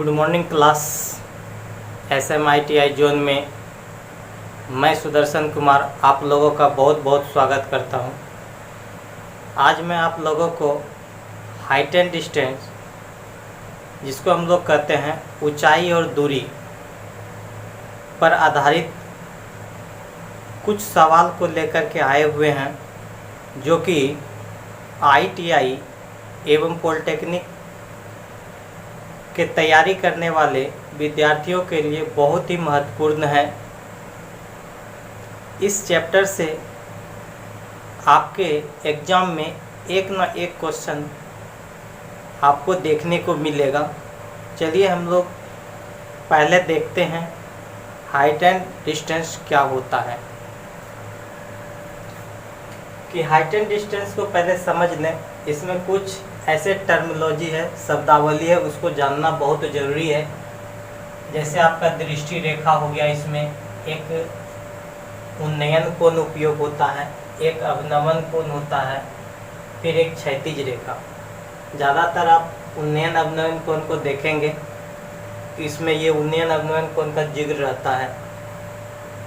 Good morning class SMITI zone में मैं सुदर्शन कुमार आप लोगों का बहुत बहुत स्वागत करता हूं। आज मैं आप लोगों को हाइट एंड डिस्टेंस, जिसको हम लोग कहते हैं ऊंचाई और दूरी पर आधारित कुछ सवाल को लेकर के आए हुए हैं, जो कि ITI एवं पॉलिटेक्निक के तैयारी करने वाले विद्यार्थियों के लिए बहुत ही महत्वपूर्ण है। इस चैप्टर से आपके एग्ज़ाम में एक ना एक क्वेश्चन आपको देखने को मिलेगा। चलिए हम लोग पहले देखते हैं हाइट एंड डिस्टेंस क्या होता है। कि हाइट एंड डिस्टेंस को पहले समझ लें। इसमें कुछ ऐसे टर्मिनोलॉजी है, शब्दावली है, उसको जानना बहुत ज़रूरी है। जैसे आपका दृष्टि रेखा हो गया, इसमें एक उन्नयन कोण उपयोग होता है, एक अवनमन कोण होता है, फिर एक क्षैतिज रेखा। ज़्यादातर आप उन्नयन अवनमन कोण को देखेंगे तो इसमें ये उन्नयन अवनमन कोण का जिक्र रहता है।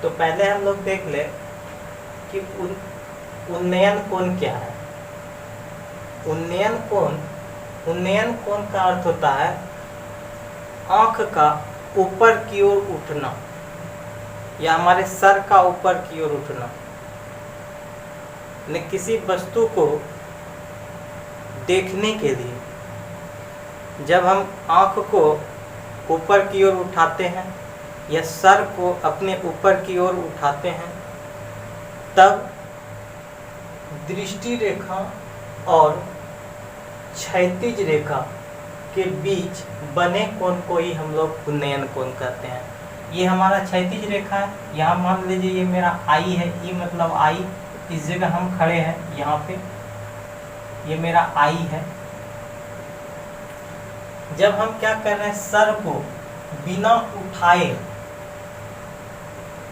तो पहले हम लोग देख ले कि उन्नयन कोण क्या है। उन्नयन कोण का अर्थ होता है आँख का ऊपर की ओर उठना, या हमारे सर का ऊपर की ओर उठना। ने किसी वस्तु को देखने के लिए जब हम आँख को ऊपर की ओर उठाते हैं या सर को अपने ऊपर की ओर उठाते हैं, तब दृष्टि रेखा और क्षैतिज रेखा के बीच बने कोण को ही हम लोग उन्नयन कोण कहते हैं। ये हमारा क्षैतिज रेखा है। यहाँ मान लीजिए ये मेरा आई है, ई मतलब आई, इस जगह हम खड़े हैं, यहाँ पे ये मेरा आई है। जब हम क्या कर रहे हैं, सर को बिना उठाए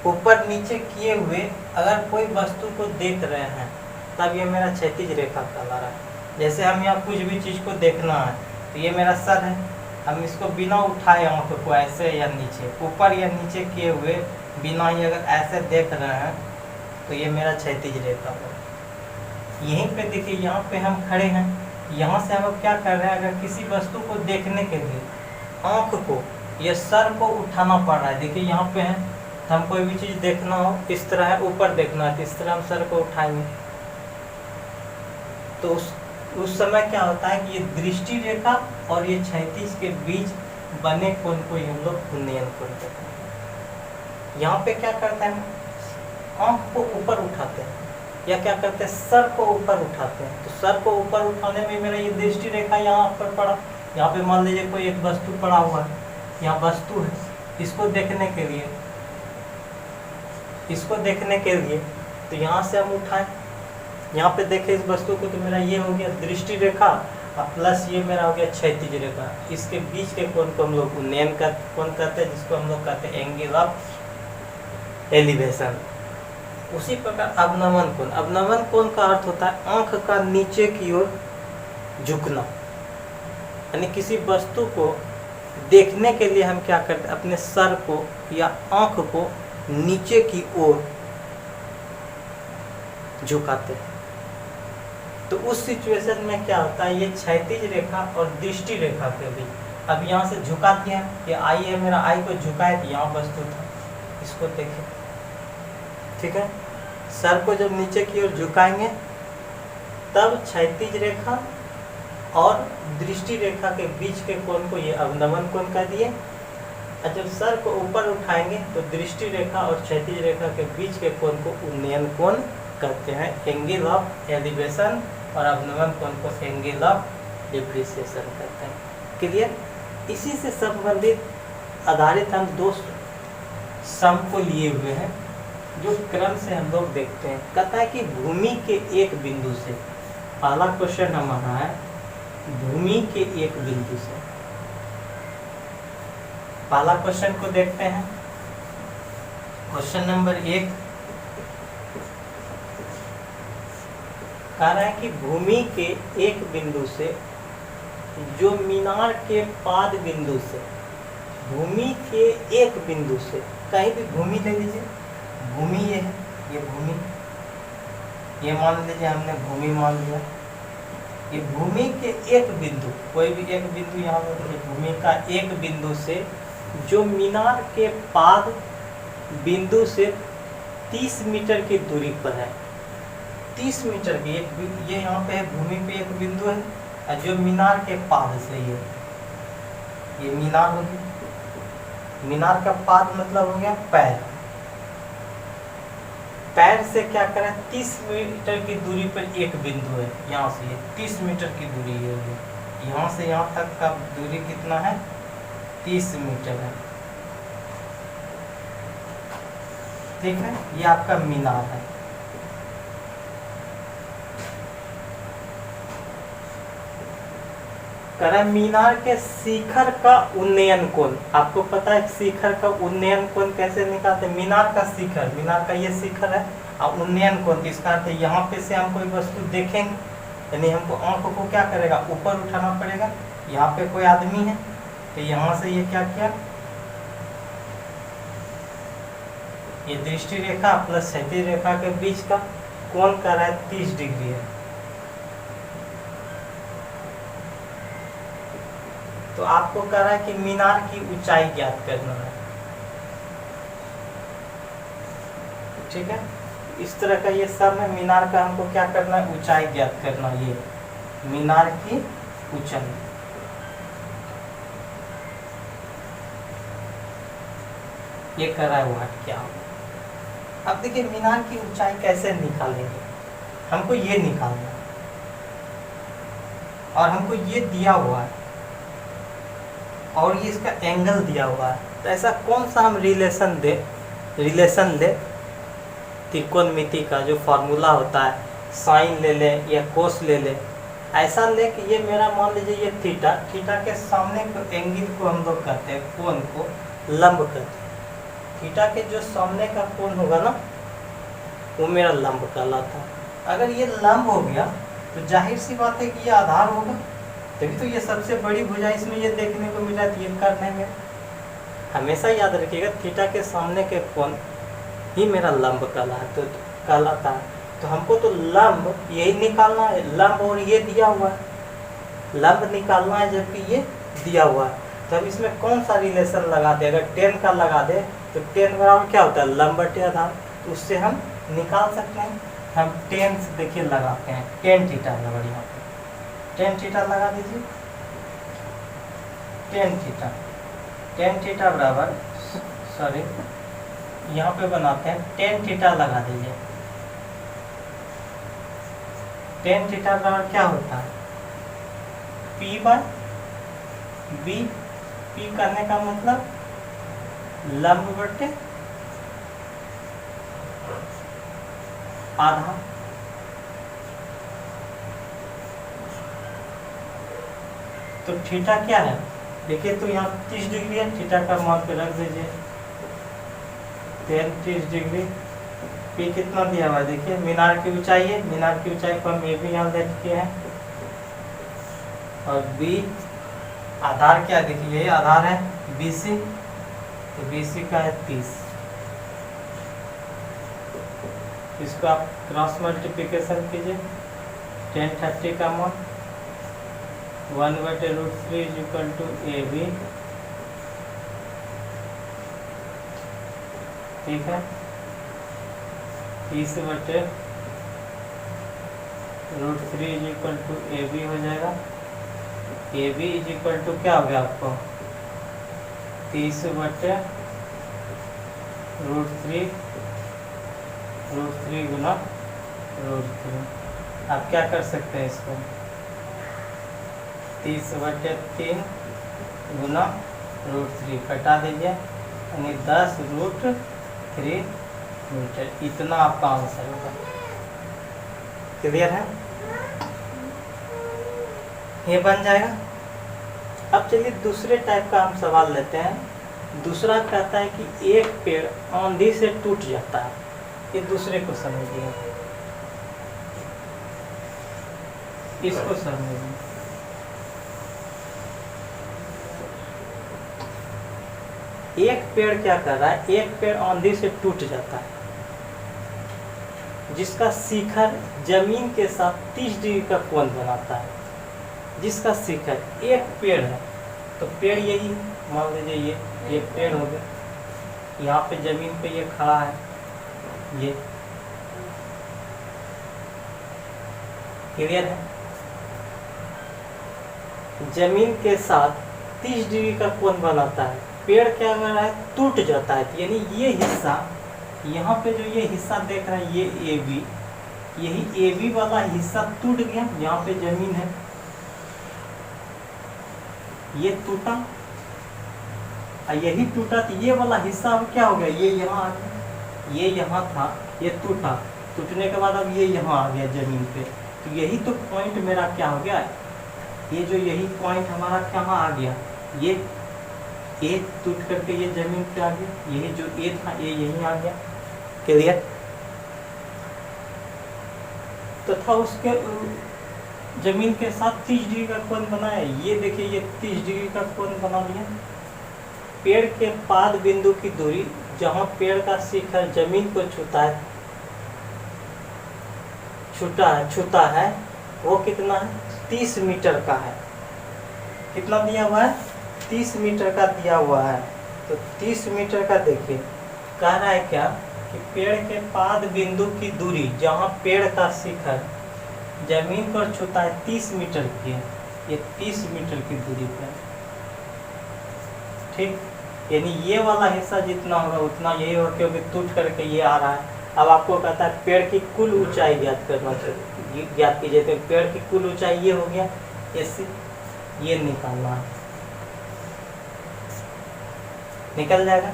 ऊपर नीचे किए हुए अगर कोई वस्तु को देख रहे हैं, तब ये मेरा क्षैतिज रेखा कहला रहा है। जैसे हम यहाँ कुछ भी चीज़ को देखना है, तो ये मेरा सर है, हम इसको बिना उठाए आँख को ऐसे या नीचे, ऊपर या नीचे किए हुए बिना ही अगर ऐसे देख रहे हैं, तो ये मेरा क्षैतिज रेखा है। यहीं पे देखिए, यहाँ पे हम खड़े हैं, यहाँ से हम क्या कर रहे हैं, अगर किसी वस्तु को देखने के लिए आँख को या सर को उठाना पड़ रहा है। देखिए यहाँ पे है, तो हम कोई भी चीज़ देखना हो, इस तरह है, ऊपर देखना है, तो इस तरह हम सर को उठाएंगे। तो उस समय क्या होता है कि ये दृष्टि रेखा और ये क्षैतिज के बीच बने कोण को ही हम लोग उन्नयन कोण कहते हैं। यहाँ पे क्या करते हैं, आँख को ऊपर उठाते हैं, या क्या करते हैं, सर को ऊपर उठाते हैं। तो सर को ऊपर उठाने में मेरा ये दृष्टि रेखा यहाँ पर पड़ा। यहाँ पे मान लीजिए कोई एक वस्तु पड़ा हुआ है, यहाँ वस्तु है, इसको देखने के लिए तो यहाँ से हम उठाएं, यहाँ पे देखें इस वस्तु को, तो मेरा ये हो गया दृष्टि रेखा और प्लस ये मेरा हो गया क्षैतिज रेखा। इसके बीच के कोण को हम लोग उन्नयन कोण कहते हैं, जिसको हम लोग कहते हैं एंगल ऑफ एलिवेशन। उसी प्रकार अवनमन कोण का अर्थ होता है आँख का नीचे की ओर झुकना। यानी किसी वस्तु को देखने के लिए हम क्या करते हैं, अपने सर को या आँख को नीचे की ओर झुकाते हैं। तो उस सिचुएशन में क्या होता है, ये क्षैतिज रेखा और दृष्टि रेखा के बीच, अब यहाँ से झुका दिया, ये आई है मेरा, आई को झुकाए तो यहाँ वस्तु था, इसको देखें, ठीक है। सर को जब नीचे की ओर झुकाएंगे, तब क्षैतिज रेखा और दृष्टि रेखा के बीच के कोण को ये अवनमन कोण कह दिए। और जब सर को ऊपर उठाएंगे, तो दृष्टि रेखा और क्षैतिज रेखा के बीच के कोण को उन्नयन कोण कहते हैं, एंगल ऑफ एलिवेशन, और अवनमन कोण को एंगल ऑफ डिप्रिसिएशन कहते हैं। क्लियर। इसी से संबंधित आधारित हम दो सम को लिए हुए हैं, जो क्रम से हम लोग देखते हैं। कहता है कि भूमि के एक बिंदु से, पहला क्वेश्चन हमारा है भूमि के एक बिंदु से। पहला क्वेश्चन को देखते हैं। क्वेश्चन नंबर 1 कह रहा है कि भूमि के एक बिंदु से जो मीनार के पाद बिंदु से भूमि के एक बिंदु से, कहीं भी भूमि ले लीजिए, भूमि ये है, ये भूमि, ये मान लीजिए हमने भूमि मान लिया, ये भूमि के एक बिंदु, कोई भी एक बिंदु यहाँ पर, भूमि का एक बिंदु से जो मीनार के पाद बिंदु से 30 मीटर की दूरी पर है, 30 मीटर की एक, ये यहाँ पे है, भूमि पे एक बिंदु है, और जो मीनार के पाद से ये मीनार हो गया, मीनार का पाद मतलब हो गया पैर, पैर से क्या करें, 30 मीटर की दूरी पर एक बिंदु है, यहाँ से ये 30 मीटर की दूरी है, यहाँ से यहाँ तक का दूरी कितना है, 30 मीटर है, ठीक है, ये आपका मीनार है। करें मीनार के शिखर का उन्नयन कोण, आपको पता है शिखर का उन्नयन कोण कैसे निकालते हैं, मीनार का शिखर, मीनार का ये शिखर है, और उन्नयन कोण इसका अर्थ है यहाँ पे से हम कोई वस्तु देखेंगे, यानी हमको आंखों को क्या करेगा, ऊपर उठाना पड़ेगा, यहाँ पे कोई आदमी है, तो यहाँ से ये क्या किया, ये दृष्टि रेखा प्लस क्षैतिज रेखा के बीच का कोण कर रहा है 30 डिग्री है। तो आपको कह रहा है कि मीनार की ऊंचाई ज्ञात करना है, ठीक है, इस तरह का ये सब है, मीनार का हमको क्या करना है, ऊंचाई ज्ञात करना, ये मीनार की ऊंचाई। ये कर रहा है वो हट क्या। अब देखिए मीनार की ऊंचाई कैसे निकालेंगे, हमको ये निकालना है, और हमको ये दिया हुआ है, और ये इसका एंगल दिया हुआ है, तो ऐसा कौन सा हम रिलेशन ले, त्रिकोणमिति का जो फॉर्मूला होता है, साइन ले ले या कोस ले ले, ऐसा ले कि ये मेरा मान लीजिए ये थीटा, थीटा के सामने को एंगल को हम लोग कहते हैं, कोण को लंब कहते हैं, थीटा के जो सामने का कोण होगा ना, वो मेरा लंब कहलाता है। अगर ये लंब हो गया तो जाहिर सी बात है कि ये आधार होगा, तभी तो ये सबसे बड़ी भुजा इसमें ये देखने को मिला, ये करने में हमेशा याद रखिएगा, थीटा के सामने के कोण ही मेरा लंब कहलाता है। तो हमको तो लंब यही निकालना है, लंब और ये दिया हुआ है, लंब निकालना है जबकि ये दिया हुआ है। तो हम इसमें कौन सा रिलेशन लगा दे, अगर 10 का लगा दे तो 10 बराबर क्या होता है, लंब बटे आधार, तो उससे हम निकाल सकते हैं। हम 10 से देखिए लगाते हैं, 10 थीटा बराबर, यहाँ पे 10 थीटा लगा दीजिए, 10 थीटा बराबर, सॉरी यहाँ पे बनाते हैं 10 थीटा लगा दीजिए, 10 थीटा बराबर क्या होता है, P बाय B, P करने का मतलब लंब बटे आधा, तो थीटा क्या है, देखिए तो यहाँ 30 डिग्री है, थीटा का मान पे रख दीजिए 30 डिग्री। पी कितना दिया हुआ है, देखिए मीनार की ऊंचाई है, मीनार की ऊंचाई को हम ये भी यहाँ देख के हैं, और बी आधार क्या, देखिए ये आधार है BC, तो BC का है 30, इसको आप क्रॉस मल्टीप्लिकेशन कीजिए, 1030 का मान 1/√3 = AB, ठीक है, 30/√3 = AB हो जाएगा, AB = क्या हो गया आपको 30/√3 गुना √3। आप क्या कर सकते हैं इसको, 30/3 गुना √3 कटा दीजिए, यानी 10√3 मीटर, इतना आपका आंसर होगा। क्लियर है, ये बन जाएगा। अब चलिए दूसरे टाइप का हम सवाल लेते हैं। दूसरा कहता है कि एक पेड़ आंधी से टूट जाता है, ये दूसरे को समझिए, इसको समझिए। एक पेड़ क्या कर रहा है, एक पेड़ आंधी से टूट जाता है जिसका शिखर जमीन के साथ 30 डिग्री का कोण बनाता है, जिसका शिखर एक पेड़ है। तो पेड़ यही मान लीजिए ये पेड़ हो गया, यहाँ पे जमीन पे ये खड़ा है, ये क्लियर है। जमीन के साथ 30 डिग्री का कोण बनाता है, पेड़ क्या कर रहा है, टूट जाता है। यानी ये हिस्सा, यहाँ पे जो ये हिस्सा देख रहा है, ये AB, यही AB वाला हिस्सा टूट गया। यहाँ पे जमीन है, ये टूटा, यही टूटा, तो ये वाला हिस्सा अब क्या हो गया, ये यहाँ आ गया, ये यहाँ था, ये टूटा, टूटने के बाद अब ये यहाँ आ गया जमीन पे। तो यही तो पॉइंट मेरा क्या हो गया, ये जो यही पॉइंट हमारा कहाँ आ गया, ये A टूट करके ये जमीन पे आ गया, यही जो A था ये यहीं आ गया। क्लियर। तथा उसके जमीन के साथ 30 डिग्री का कोण बनाया। ये देखिए ये 30 डिग्री का कोण बना लिया। पेड़ के पाद बिंदु की दूरी, जहाँ पेड़ का शिखर जमीन को छूता है वो कितना है, 30 मीटर का है। कितना दिया हुआ है, 30 मीटर का दिया हुआ है। तो 30 मीटर का देखिए कह रहा है क्या कि पेड़ के पाद बिंदु की दूरी, जहाँ पेड़ का शिखर जमीन पर छूता है, 30 मीटर की है। ये 30 मीटर की दूरी पर, ठीक। यानी ये वाला हिस्सा जितना होगा उतना यही होगा, क्योंकि टूट करके ये आ रहा है। अब आपको कहता है पेड़ की कुल ऊंचाई ज्ञात करना चाहिए, ज्ञात कीजिए। तो पेड़ की कुल ऊंचाई ये हो गया, ऐसे ये निकालना है, निकल जाएगा।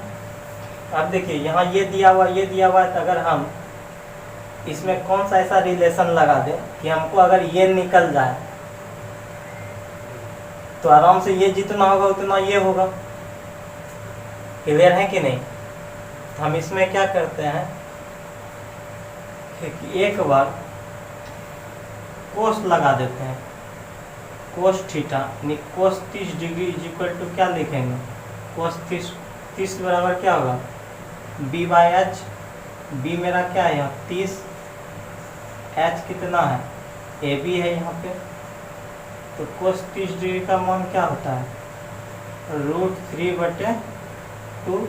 अब देखिए यहाँ ये दिया हुआ है, तो अगर हम इसमें कौन सा ऐसा रिलेशन लगा दें कि हमको अगर ये निकल जाए तो आराम से ये जितना होगा उतना ये होगा। क्लियर है कि नहीं। तो हम इसमें क्या करते हैं कि एक बार कोस लगा देते हैं, cos theta, cos 30 degree is equal to क्या लिखेंगे, कोस 30 बराबर क्या होगा, B/H। B मेरा क्या है यहाँ 30, H कितना है, AB है यहाँ पे। तो कोस 30 डिग्री का मान क्या होता है, √3/2,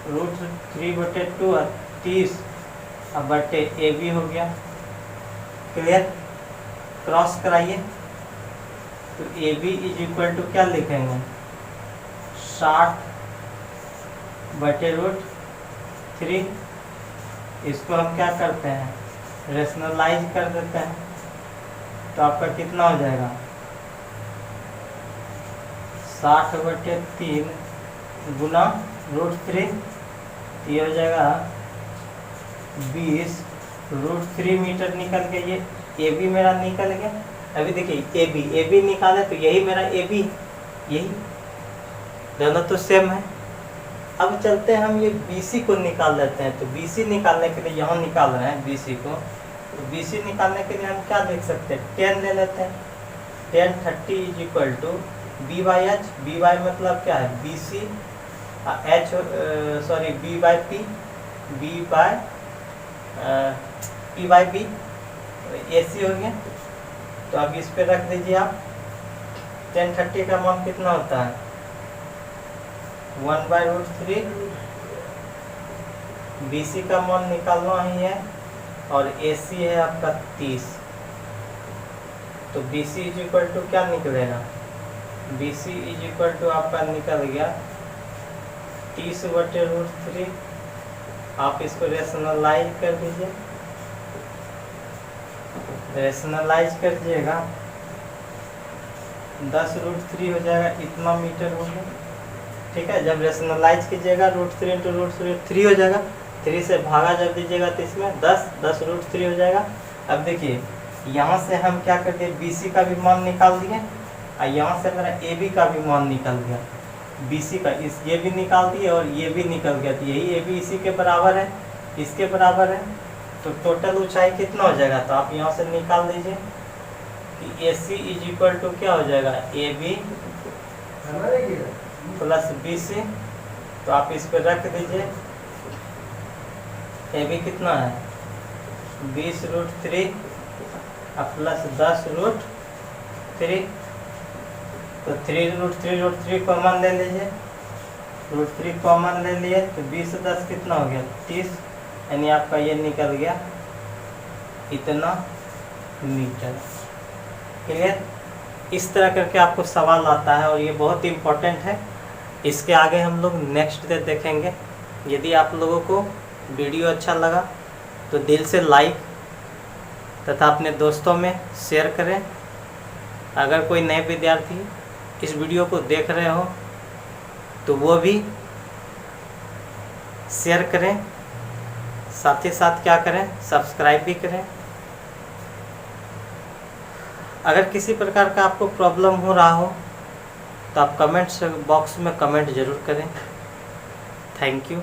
√3/2 30 अब बटे AB हो गया। क्लियर। क्रॉस कराइए तो AB इज इक्वल टू क्या लिखेंगे, 60/√3। इसको हम क्या करते हैं, रेशनलाइज कर देते हैं। तो आपका कितना हो जाएगा, 60/3 गुना √3, ये हो जाएगा 20 √3 मीटर निकल के ये AB मेरा निकल गया। अभी देखिए AB निकाले तो यही मेरा AB, यही दोनों तो सेम है। अब चलते हैं हम ये BC को निकाल लेते हैं। तो BC निकालने के लिए यहाँ निकाल रहे हैं BC को। तो BC निकालने के लिए हम क्या देख सकते हैं, 10 ले लेते हैं। 10 30 is equal to B/H, B/, मतलब क्या है BC, H sorry B/P, P/B, AC हो गया। तो अब इस पे रख दीजिए आप। 10 30 का मान कितना होता है, 1/√3। BC का मान निकालना ही है और AC है आपका 30। तो BC इज इक्वल टू क्या निकलेगा, BC इज इक्वल टू आपका निकल गया 30/√3। आप इसको रेशनलाइज कर दीजिए, रेशनलाइज कर दीजिएगा 10√3 हो जाएगा, इतना मीटर हो गया। ठीक है। जब रेशनलाइज कीजिएगा √3 × √3 हो जाएगा, 3 से भागा जब दीजिएगा तो इसमें 10 हो जाएगा। अब देखिए यहाँ से हम क्या कर दिए, BC का भी मान निकाल दिए और यहाँ से मेरा AB का भी मान निकल गया। BC का ये भी निकाल दिए और ये भी निकल गया। तो यही AB इसी के बराबर है, इसके बराबर है। तो टोटल ऊंचाई कितना हो जाएगा, तो आप यहाँ से निकाल दीजिए कि AC इज इक्वल टू क्या हो जाएगा, AB + BC तो आप इस पर रख दीजिए। ए बी कितना है 20√3 प्लस 10√3, तो 3√3 कॉमन ले लीजिए, √3 कॉमन ले लिए तो 20 10 कितना हो गया 30, यानी आपका ये निकल गया इतना मीटर। क्लियर? इस तरह करके आपको सवाल आता है और ये बहुत इम्पोर्टेंट है। इसके आगे हम लोग नेक्स्ट डे देखेंगे। यदि आप लोगों को वीडियो अच्छा लगा तो दिल से लाइक तथा अपने दोस्तों में शेयर करें। अगर कोई नए विद्यार्थी इस वीडियो को देख रहे हो तो वो भी शेयर करें, साथ ही साथ क्या करें सब्सक्राइब भी करें। अगर किसी प्रकार का आपको प्रॉब्लम हो रहा हो तो आप कमेंट्स बॉक्स में कमेंट ज़रूर करें। Thank you.